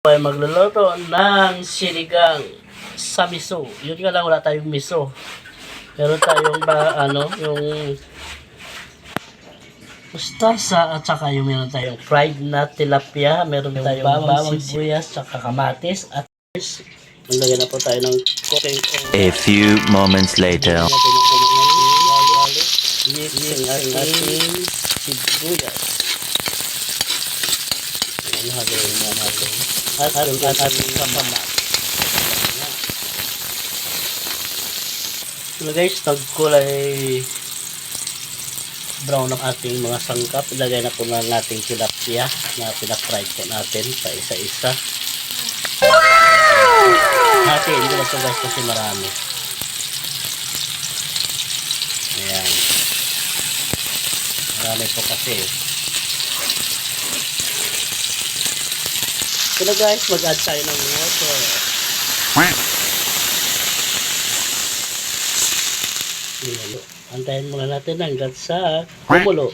Ay magluluto ng sinigang sa miso. Yun nga lang, wala tayong miso. Meron tayong yung mustasa at saka yung meron tayong fried na tilapia. Meron tayong bawang sibuyas, saka kamatis at maglagay na po tayo ng cooking oil. A few moments later. Yung ating sibuyas. Ayan, haloyin na natin. At ating kamatis. So guys, nagkulay brown ang ating mga sangkap. Ilagay na po ng ating tilapia na pinafry po natin sa isa-isa. Hatiin ko na ito guys kasi marami. Ayan. Marami po kasi. So na guys, mag-add tayo ng water. Antayin muna natin hanggang sa kumulo.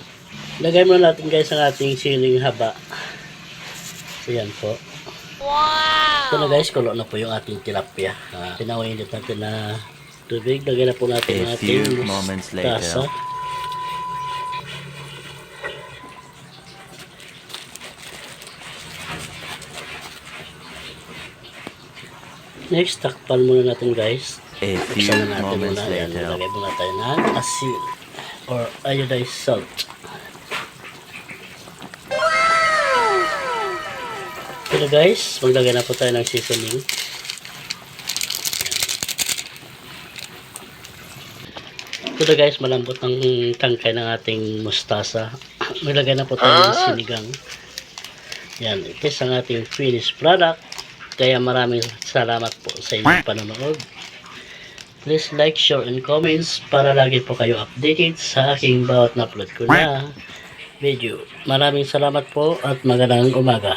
Lagay muna natin guys ang ating siling haba. So yan po. Wow! So na guys, kulo na po yung ating tilapia. Pinawainit natin na tubig. Lagay na po natin ang ating mustasa. Next, takpan muna natin guys. A few moments later. Lagay muna tayo ng asin or iodized salt. Pero guys, maglagay na po tayo ng seasoning. Pero guys, malambot ang tangkay ng ating mustasa. Maglagay na po tayo ng sinigang. Yan, ito ang ating finished product. Kaya maraming salamat po sa inyong panonood. Please like, share, and comments para lagi po kayo updated sa aking bawat na-upload ko na video. Maraming salamat po at magandang umaga.